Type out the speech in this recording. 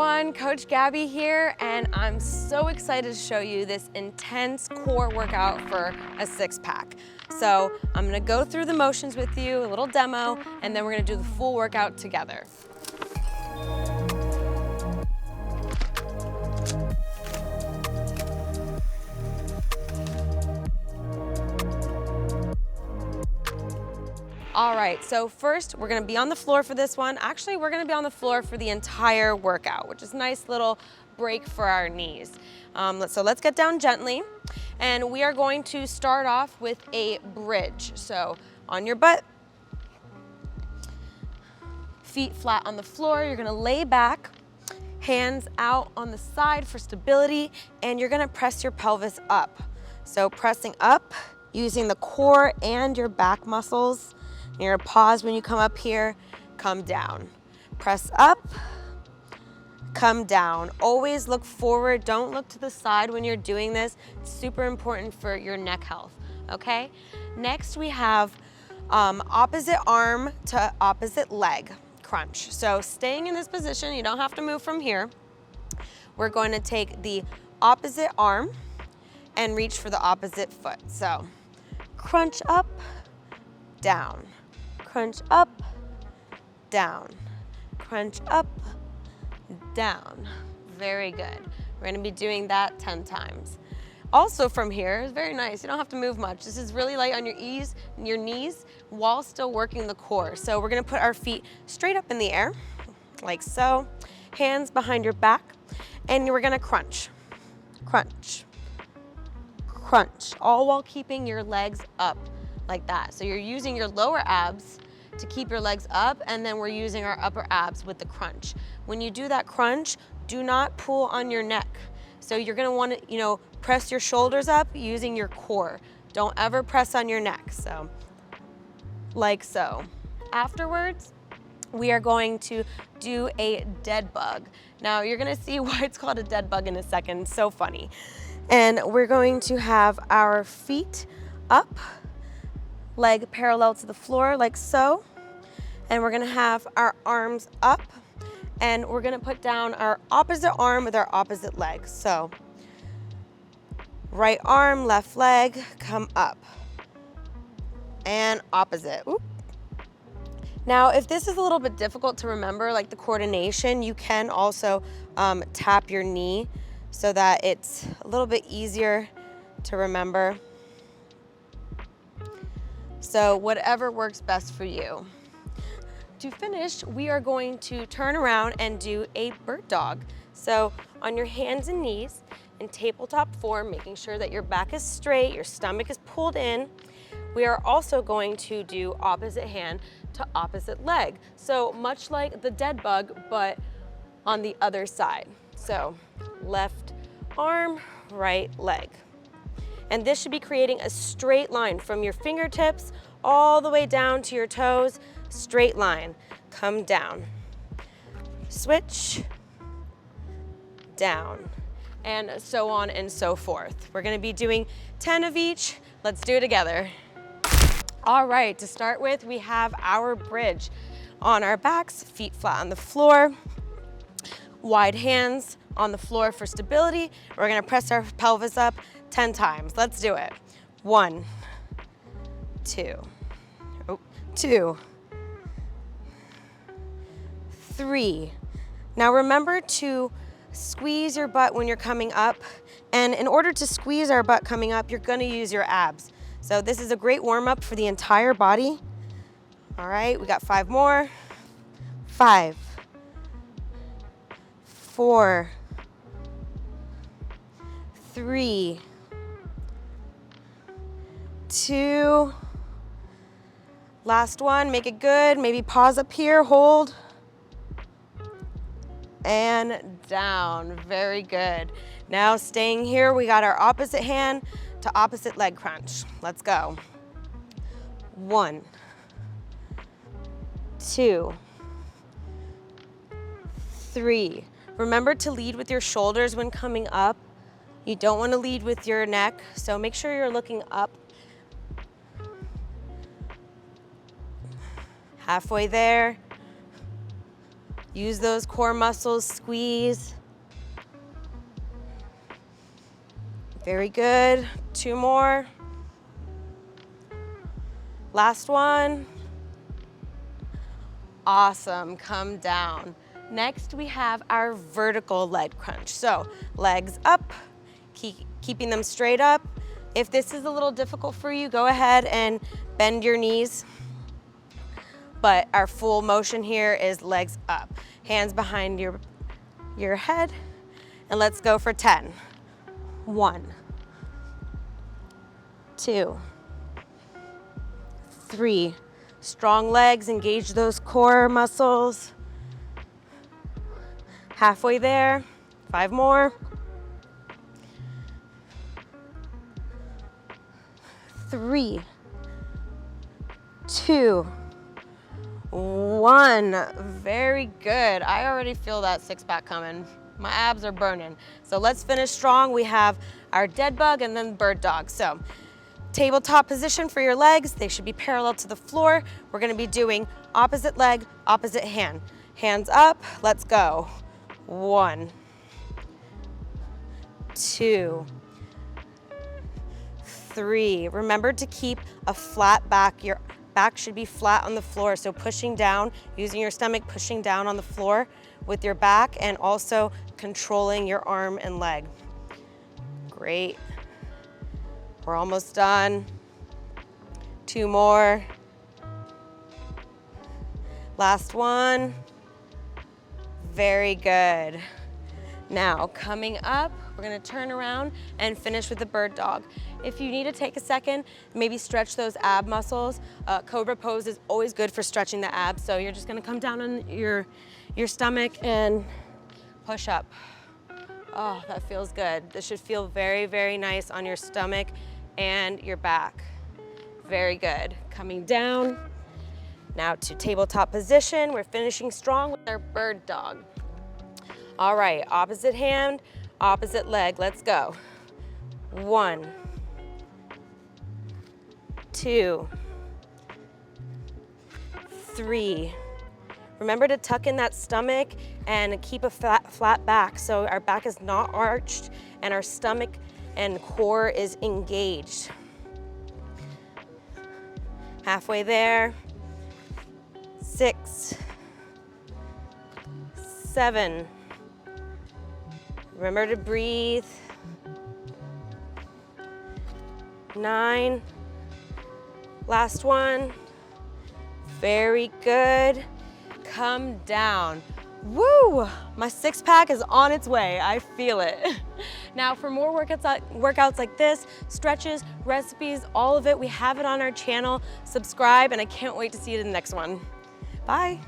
everyone, Coach Gabby here, and I'm so excited to show you this intense core workout for a six-pack. So I'm gonna go through the motions with you, a little demo, and then we're gonna do the full workout together. All right, so first we're gonna be on the floor for this one. Actually, we're gonna be on the floor for the entire workout, which is a nice little break for our knees. So let's get down gently. And we are going to start off with a bridge. So on your butt, feet flat on the floor, you're gonna lay back, hands out on the side for stability, and you're gonna press your pelvis up. So pressing up, using the core and your back muscles. You're gonna pause when you come up here, come down. Press up, come down. Always look forward, don't look to the side when you're doing this. It's super important for your neck health, okay? Next we have opposite arm to opposite leg crunch. So staying in this position, you don't have to move from here. We're going to take the opposite arm and reach for the opposite foot. So crunch up, down. Crunch up, down. Crunch up, down. Very good. We're gonna be doing that 10 times. Also from here, it's very nice. You don't have to move much. This is really light on your knees while still working the core. So we're gonna put our feet straight up in the air, like so. Hands behind your back, and we're gonna crunch, crunch, crunch, all while keeping your legs up like that. So you're using your lower abs to keep your legs up, and then we're using our upper abs with the crunch. When you do that crunch, do not pull on your neck. So you're gonna wanna, press your shoulders up using your core. Don't ever press on your neck, so, like so. Afterwards, we are going to do a dead bug. Now you're gonna see why it's called a dead bug in a second, so funny. And we're going to have our feet up, leg parallel to the floor like so. And we're gonna have our arms up, and we're gonna put down our opposite arm with our opposite leg. So right arm, left leg, come up. And opposite. Oop. Now, if this is a little bit difficult to remember, like the coordination, you can also tap your knee so that it's a little bit easier to remember. So whatever works best for you. To finish, we are going to turn around and do a bird dog. So on your hands and knees in tabletop form, making sure that your back is straight, your stomach is pulled in. We are also going to do opposite hand to opposite leg. So much like the dead bug, but on the other side. So left arm, right leg. And this should be creating a straight line from your fingertips all the way down to your toes, straight line. Come down. Switch, down, and so on and so forth. We're gonna be doing 10 of each. Let's do it together. All right, to start with, we have our bridge. On our backs, feet flat on the floor, wide hands on the floor for stability. We're gonna press our pelvis up 10 times. Let's do it. 1, 2, 2, 3. Now remember to squeeze your butt when you're coming up. And in order to squeeze our butt coming up, you're gonna use your abs. So this is a great warm up for the entire body. All right, we got 5 more. 5, 4, 3, 2, last one, make it good. Maybe pause up here, hold, and down. Very good. Now staying here, we got our opposite hand to opposite leg crunch. Let's go. 1, 2, 3. Remember to lead with your shoulders when coming up. You don't want to lead with your neck, so make sure you're looking up. Halfway there. Use those core muscles, squeeze. Very good. 2 more. Last one. Awesome, come down. Next, we have our vertical leg crunch. So legs up, keeping them straight up. If this is a little difficult for you, go ahead and bend your knees. But our full motion here is legs up. Hands behind your head, and let's go for 10. 1, 2, 3. Strong legs, engage those core muscles. Halfway there, 5 more. 3, 2, 1. Very good. I already feel that six-pack coming. My abs are burning. So let's finish strong. We have our dead bug and then bird dog. So tabletop position for your legs. They should be parallel to the floor. We're gonna be doing opposite leg, opposite hand. Hands up, let's go. 1, 2, 3. Remember to keep a flat back. Your back should be flat on the floor. So pushing down, using your stomach, pushing down on the floor with your back, and also controlling your arm and leg. Great. We're almost done. 2 more. Last one. Very good. Now, coming up, we're gonna turn around and finish with the bird dog. If you need to take a second, maybe stretch those ab muscles. Cobra pose is always good for stretching the abs. So you're just gonna come down on your stomach and push up. Oh, that feels good. This should feel very, very nice on your stomach and your back. Very good. Coming down. Now to tabletop position. We're finishing strong with our bird dog. All right, opposite hand, opposite leg. Let's go. 1, 2, 3. Remember to tuck in that stomach and keep a flat back so our back is not arched and our stomach and core is engaged. Halfway there. 6, 7. Remember to breathe. 9. Last one. Very good. Come down. Woo! My six-pack is on its way. I feel it. Now, for more workouts like this, stretches, recipes, all of it, we have it on our channel. Subscribe, and I can't wait to see you in the next one. Bye.